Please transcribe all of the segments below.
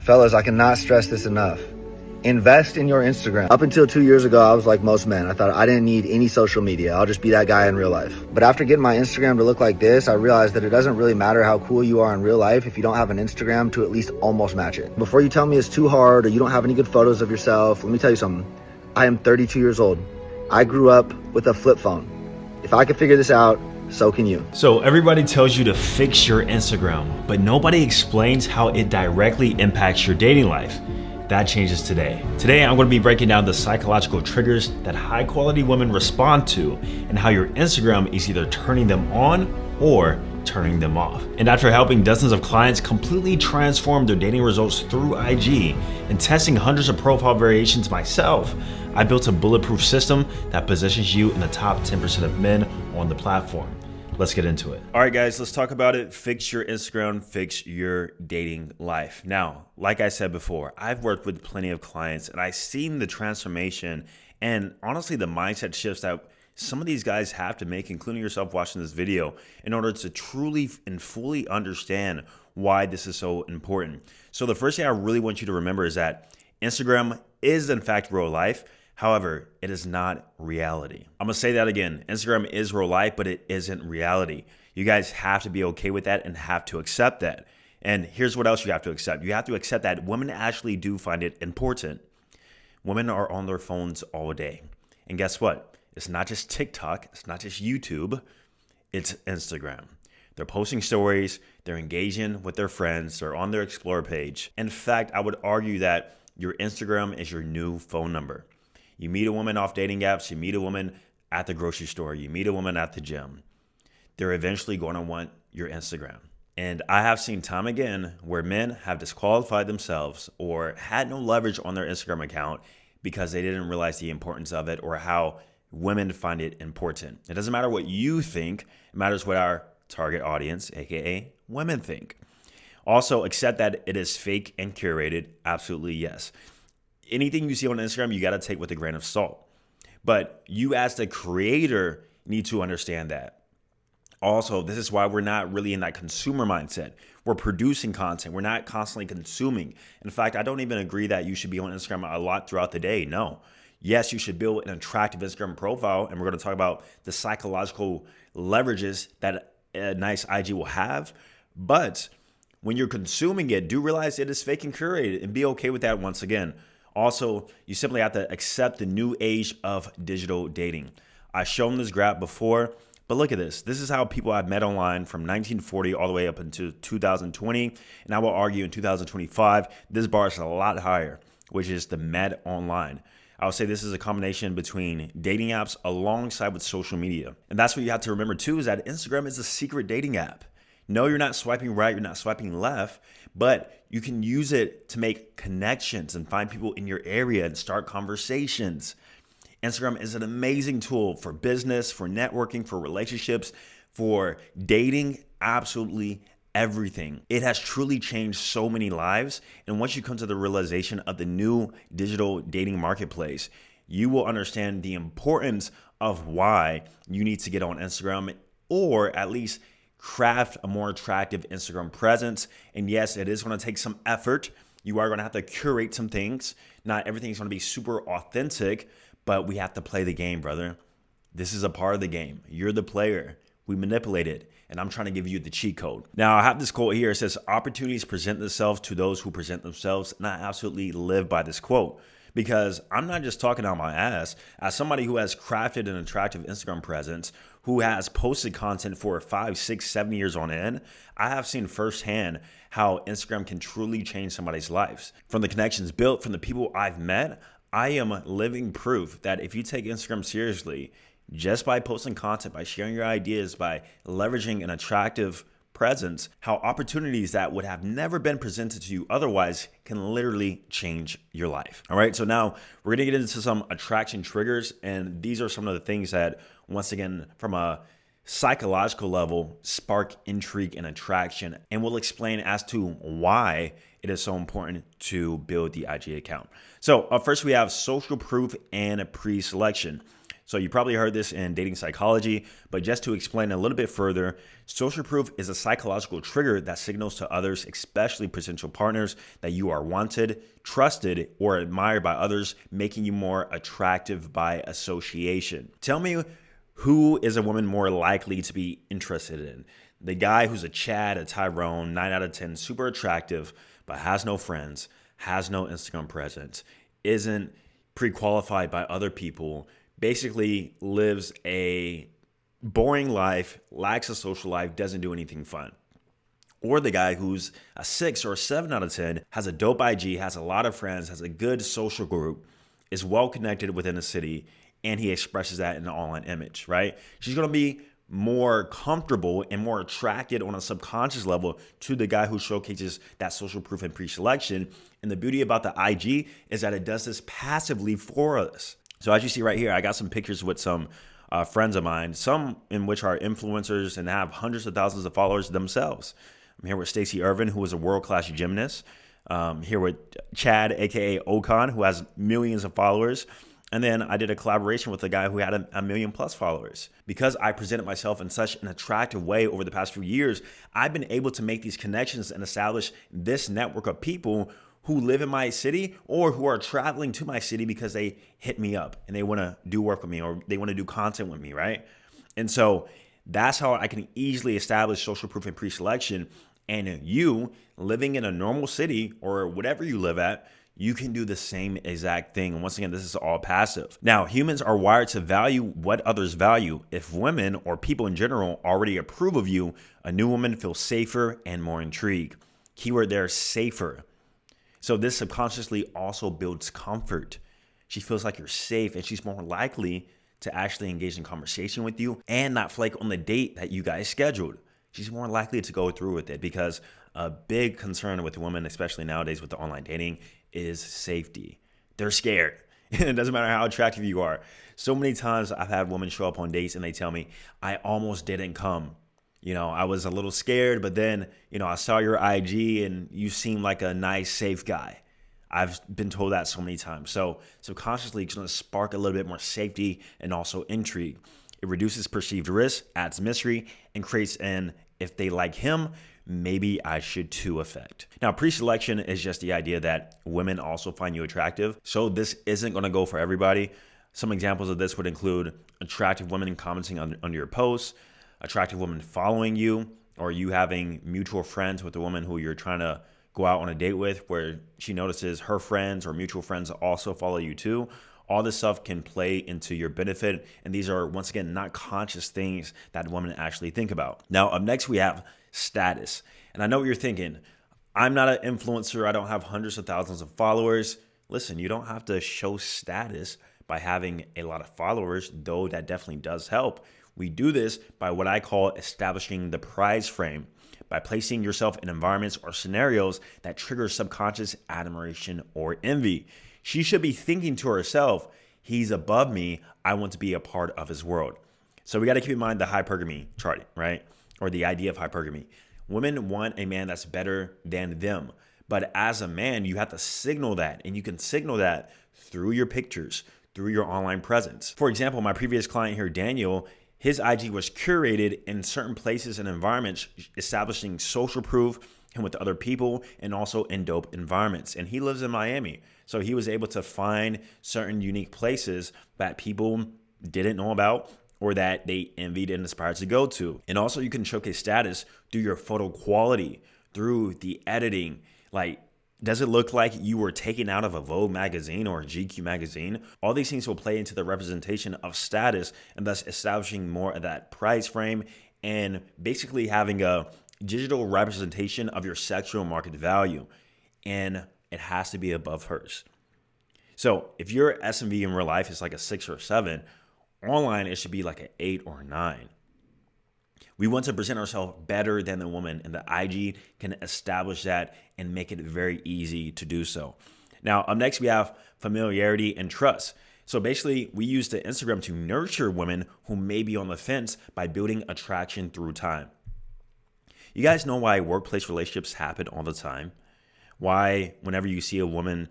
Fellas, I cannot stress this enough. Invest in your Instagram. Up until 2 years ago, I was like most men. I thought I didn't need any social media. I'll just be that guy in real life. But after getting my Instagram to look like this, I realized that it doesn't really matter how cool you are in real life if you don't have an Instagram to at least almost match it. Before you tell me it's too hard or you don't have any good photos of yourself, let me tell you something. I am 32 years old. I grew up with a flip phone. If I could figure this out, so can you. So everybody tells you to fix your Instagram, but nobody explains how it directly impacts your dating life. That changes today. Today, I'm going to be breaking down the psychological triggers that high quality women respond to and how your Instagram is either turning them on or turning them off. And after helping dozens of clients completely transform their dating results through IG and testing hundreds of profile variations myself, I built a bulletproof system that positions you in the top 10% of men on the platform. Let's get into it. All right, guys, let's talk about it. Fix your Instagram, fix your dating life. Now, like I said before, I've worked with plenty of clients and I've seen the transformation and honestly the mindset shifts that some of these guys have to make, including yourself watching this video, in order to truly and fully understand why this is so important. So the first thing I really want you to remember is that Instagram is in fact real life. However, it is not reality. I'm gonna say that again. Instagram is real life, but it isn't reality. You guys have to be okay with that and have to accept that. And here's what else you have to accept. You have to accept that women actually do find it important. Women are on their phones all day. And guess what? It's not just TikTok, it's not just YouTube, it's Instagram. They're posting stories, they're engaging with their friends, they're on their Explore page. In fact, I would argue that your Instagram is your new phone number. You meet a woman off dating apps, you meet a woman at the grocery store, you meet a woman at the gym. They're eventually going to want your Instagram. And I have seen time again where men have disqualified themselves or had no leverage on their Instagram account because they didn't realize the importance of it or how women find it important. It doesn't matter what you think, it matters what our target audience, aka women, think. Also, accept that it is fake and curated. Absolutely, yes. Anything you see on Instagram, you got to take with a grain of salt. But you as the creator need to understand that. Also, this is why we're not really in that consumer mindset. We're producing content. We're not constantly consuming. In fact, I don't even agree that you should be on Instagram a lot throughout the day. No. Yes, you should build an attractive Instagram profile, and we're going to talk about the psychological leverages that a nice IG will have. But when you're consuming it, do realize it is fake and curated and be okay with that once again. Also, you simply have to accept the new age of digital dating. I've shown this graph before, but look at this. This is how people I've met online from 1940 all the way up into 2020. And I will argue in 2025, this bar is a lot higher, which is the met online. I would say this is a combination between dating apps alongside with social media. And that's what you have to remember too, is that Instagram is a secret dating app. No, you're not swiping right, you're not swiping left, but you can use it to make connections and find people in your area and start conversations. Instagram is an amazing tool for business, for networking, for relationships, for dating, absolutely everything. It has truly changed so many lives. And once you come to the realization of the new digital dating marketplace, you will understand the importance of why you need to get on Instagram or at least craft a more attractive Instagram presence. And yes, it is going to take some effort. You are going to have to curate some things. Not everything's going to be super authentic, but we have to play the game, brother. This is a part of the game. You're the player. We manipulate it. And I'm trying to give you the cheat code. Now, I have this quote here. It says, opportunities present themselves to those who present themselves. And I absolutely live by this quote because I'm not just talking out my ass. As somebody who has crafted an attractive Instagram presence, who has posted content for 5, 6, 7 years on end, I have seen firsthand how Instagram can truly change somebody's lives. From the connections built, from the people I've met, I am living proof that if you take Instagram seriously, just by posting content, by sharing your ideas, by leveraging an attractive presence, how opportunities that would have never been presented to you otherwise can literally change your life. All right, so now we're gonna get into some attraction triggers, and these are some of the things that, once again, from a psychological level, spark intrigue and attraction, and we'll explain as to why it is so important to build the IG account. So first we have social proof and pre-selection. So you probably heard this in dating psychology, but just to explain a little bit further, social proof is a psychological trigger that signals to others, especially potential partners, that you are wanted, trusted, or admired by others, making you more attractive by association. Tell me, who is a woman more likely to be interested in? The guy who's a Chad, a Tyrone, 9 out of 10, super attractive, but has no friends, has no Instagram presence, isn't pre-qualified by other people, basically lives a boring life, lacks a social life, doesn't do anything fun. Or the guy who's a 6 or a 7 out of 10, has a dope IG, has a lot of friends, has a good social group, is well connected within the city, and he expresses that in an online image, right? She's going to be more comfortable and more attracted on a subconscious level to the guy who showcases that social proof and pre-selection. And the beauty about the IG is that it does this passively for us. So as you see right here, I got some pictures with some friends of mine, some in which are influencers and have hundreds of thousands of followers themselves. I'm here with Stacey Irvin, who is a world-class gymnast. Here with Chad, aka Okan, who has millions of followers. And then I did a collaboration with a guy who had a million plus followers. Because I presented myself in such an attractive way over the past few years, I've been able to make these connections and establish this network of people who live in my city or who are traveling to my city because they hit me up and they want to do work with me or they want to do content with me, right? And so that's how I can easily establish social proof and pre-selection. And you living in a normal city or whatever you live at, you can do the same exact thing. And once again, this is all passive. Now, humans are wired to value what others value. If women or people in general already approve of you, a new woman feels safer and more intrigued. Keyword there, safer. So this subconsciously also builds comfort. She feels like you're safe and she's more likely to actually engage in conversation with you and not flake on the date that you guys scheduled. She's more likely to go through with it because a big concern with women, especially nowadays with the online dating, is safety. They're scared. It doesn't matter how attractive you are. So many times I've had women show up on dates and they tell me, I almost didn't come. I was a little scared, but then, I saw your IG and you seem like a nice, safe guy. I've been told that so many times. So subconsciously, it's going to spark a little bit more safety and also intrigue. It reduces perceived risk, adds mystery, and creates an if they like him, maybe I should too effect. Now, pre-selection is just the idea that women also find you attractive. So this isn't going to go for everybody. Some examples of this would include attractive women commenting under your posts, attractive women following you, or you having mutual friends with a woman who you're trying to go out on a date with where she notices her friends or mutual friends also follow you too. All this stuff can play into your benefit. And these are, once again, not conscious things that women actually think about. Now, up next, we have status. And I know what you're thinking. I'm not an influencer. I don't have hundreds of thousands of followers. Listen, you don't have to show status by having a lot of followers, though that definitely does help. We do this by what I call establishing the prize frame, by placing yourself in environments or scenarios that trigger subconscious admiration or envy. She should be thinking to herself, he's above me, I want to be a part of his world. So we got to keep in mind the hypergamy chart, right? Or the idea of hypergamy. Women want a man that's better than them. But as a man, you have to signal that. And you can signal that through your pictures, through your online presence. For example, my previous client here, Daniel, his IG was curated in certain places and environments, establishing social proof and with other people and also in dope environments. And he lives in Miami. So he was able to find certain unique places that people didn't know about or that they envied and aspired to go to. And also you can showcase status through your photo quality, through the editing. Like, does it look like you were taken out of a Vogue magazine or a GQ magazine? All these things will play into the representation of status and thus establishing more of that price frame and basically having a digital representation of your sexual market value. And it has to be above hers. So if your S&V in real life is like a 6 or a 7, online it should be like an 8 or a 9. We want to present ourselves better than the woman, and the IG can establish that and make it very easy to do so. Now, up next, we have familiarity and trust. So basically, we use the Instagram to nurture women who may be on the fence by building attraction through time. You guys know why workplace relationships happen all the time? Why whenever you see a woman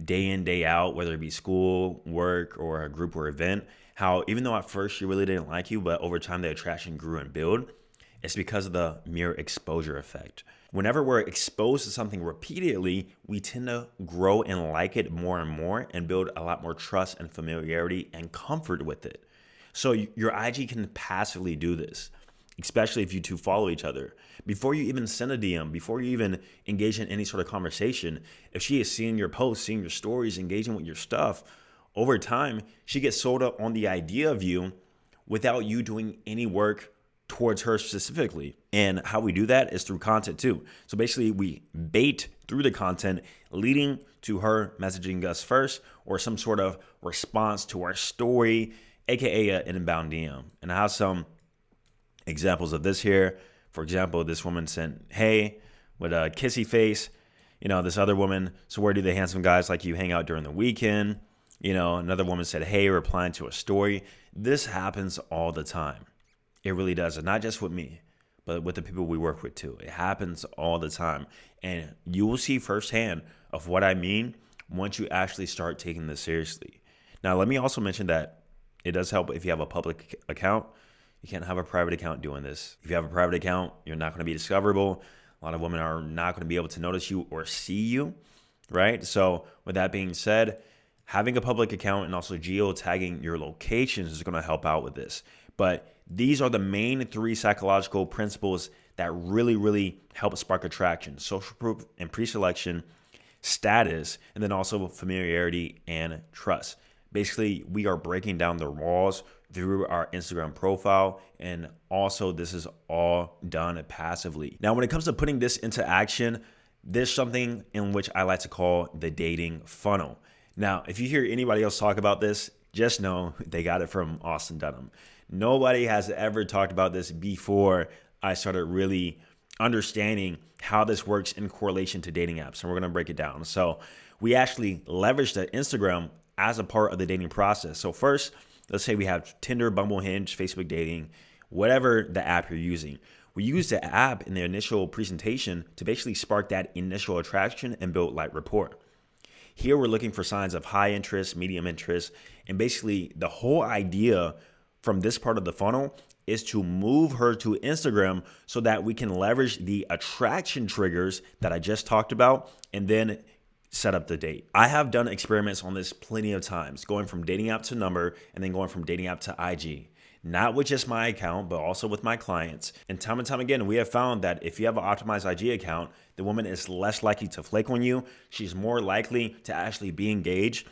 day in, day out, whether it be school, work, or a group or event, how even though at first she really didn't like you, but over time the attraction grew and built. It's because of the mere exposure effect. Whenever we're exposed to something repeatedly, we tend to grow and like it more and more and build a lot more trust and familiarity and comfort with it. So your IG can passively do this, especially if you two follow each other. Before you even send a DM, before you even engage in any sort of conversation, if she is seeing your posts, seeing your stories, engaging with your stuff, over time, she gets sold up on the idea of you without you doing any work towards her specifically. And how we do that is through content too. So basically we bait through the content, leading to her messaging us first or some sort of response to our story, aka an inbound DM. And I have some examples of this here. For example, this woman sent, "Hey," with a kissy face. This other woman, "So where do the handsome guys like you hang out during the weekend?" Another woman said, "Hey," replying to a story. This happens all the time. It really does. And not just with me, but with the people we work with too. It happens all the time. And you will see firsthand of what I mean once you actually start taking this seriously. Now, let me also mention that it does help if you have a public account. You can't have a private account doing this. If you have a private account, you're not going to be discoverable. A lot of women are not going to be able to notice you or see you, right? So with that being said, having a public account and also geo-tagging your locations is going to help out with this. But these are the main 3 psychological principles that really, really help spark attraction: social proof and pre-selection, status, and then also familiarity and trust. Basically, we are breaking down the walls through our Instagram profile, and also this is all done passively. Now, when it comes to putting this into action, there's something in which I like to call the dating funnel. Now, if you hear anybody else talk about this, just know they got it from Austin Dunham. Nobody has ever talked about this before I started really understanding how this works in correlation to dating apps. And we're going to break it down. So we actually leverage the Instagram as a part of the dating process. So first, let's say we have Tinder, Bumble, Hinge, Facebook dating, whatever the app you're using. We use the app in the initial presentation to basically spark that initial attraction and build light rapport. Here we're looking for signs of high interest, medium interest, and basically the whole idea from this part of the funnel is to move her to Instagram so that we can leverage the attraction triggers that I just talked about and then set up the date. I have done experiments on this plenty of times, going from dating app to number and then going from dating app to IG. Not with just my account, but also with my clients. And time again, we have found that if you have an optimized IG account, the woman is less likely to flake on you. She's more likely to actually be engaged.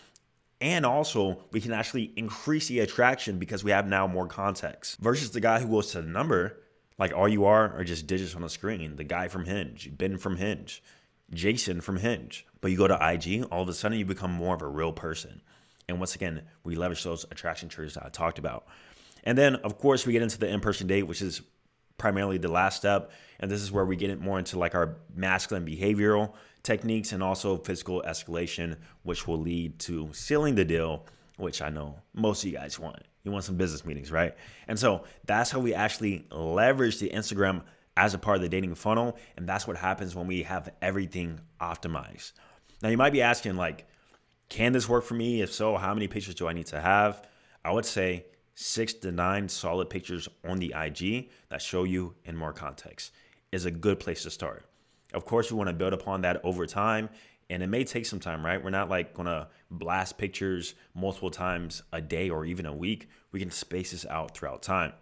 And also, we can actually increase the attraction because we have now more context. Versus the guy who goes to the number, like all you are just digits on the screen. The guy from Hinge, Ben from Hinge, Jason from Hinge. But you go to IG, all of a sudden you become more of a real person. And once again, we leverage those attraction triggers that I talked about. And then, of course, we get into the in-person date, which is primarily the last step. And this is where we get it more into like our masculine behavioral techniques and also physical escalation, which will lead to sealing the deal, which I know most of you guys want. You want some business meetings, right? And so that's how we actually leverage the Instagram as a part of the dating funnel. And that's what happens when we have everything optimized. Now, you might be asking, like, can this work for me? If so, how many pictures do I need to have? I would say 6 to 9 solid pictures on the IG that show you in more context is a good place to start. Of course, we want to build upon that over time, and it may take some time, right? We're not like going to blast pictures multiple times a day or even a week. We can space this out throughout time.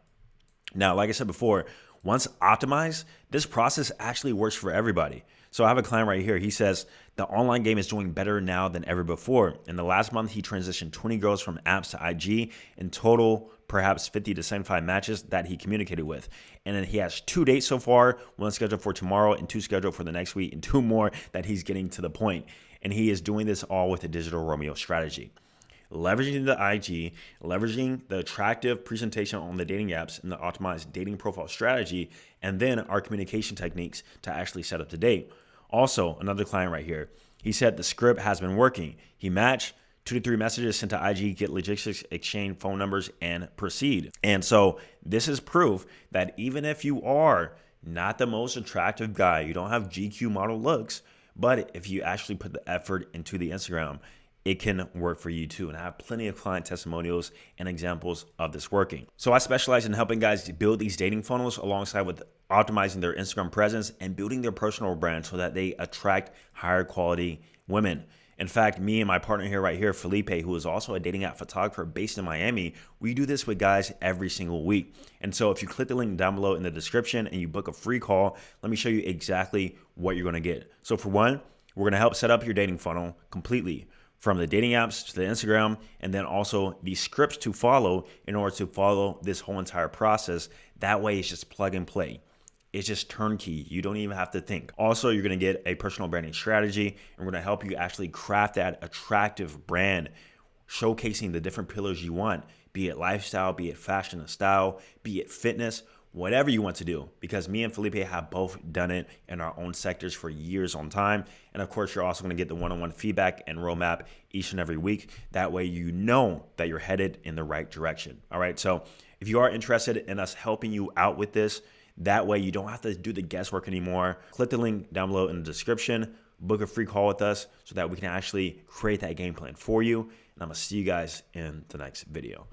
Now, like I said before, once optimized, this process actually works for everybody. So I have a client right here. He says the online game is doing better now than ever before. In the last month, he transitioned 20 girls from apps to IG. In total, perhaps 50 to 75 matches that he communicated with. And then he has 2 dates so far, 1 scheduled for tomorrow and 2 scheduled for the next week, and 2 more that he's getting to the point. And he is doing this all with a digital Romeo strategy. Leveraging the IG, leveraging the attractive presentation on the dating apps and the optimized dating profile strategy, and then our communication techniques to actually set up the date. Also, another client right here, he said the script has been working. He matched 2 to 3 messages sent to IG, get logistics, exchange phone numbers, and proceed. And so this is proof that even if you are not the most attractive guy, you don't have GQ model looks, but if you actually put the effort into the Instagram it can work for you too. And I have plenty of client testimonials and examples of this working. So I specialize in helping guys build these dating funnels alongside with optimizing their Instagram presence and building their personal brand so that they attract higher quality women. In fact, me and my partner here right here, Felipe, who is also a dating app photographer based in Miami, we do this with guys every single week. And so if you click the link down below in the description and you book a free call, let me show you exactly what you're going to get. So for one, we're going to help set up your dating funnel completely, from the dating apps to the Instagram, and then also the scripts to follow in order to follow this whole entire process. That way it's just plug and play. It's just turnkey. You don't even have to think. Also, you're going to get a personal branding strategy, and we're going to help you actually craft that attractive brand, showcasing the different pillars you want, be it lifestyle, be it fashion and style, be it fitness, whatever you want to do, because me and Felipe have both done it in our own sectors for years on time. And of course, you're also going to get the one-on-one feedback and roadmap each and every week. That way, you know that you're headed in the right direction. All right. So if you are interested in us helping you out with this, that way you don't have to do the guesswork anymore. Click the link down below in the description, book a free call with us so that we can actually create that game plan for you. And I'm going to see you guys in the next video.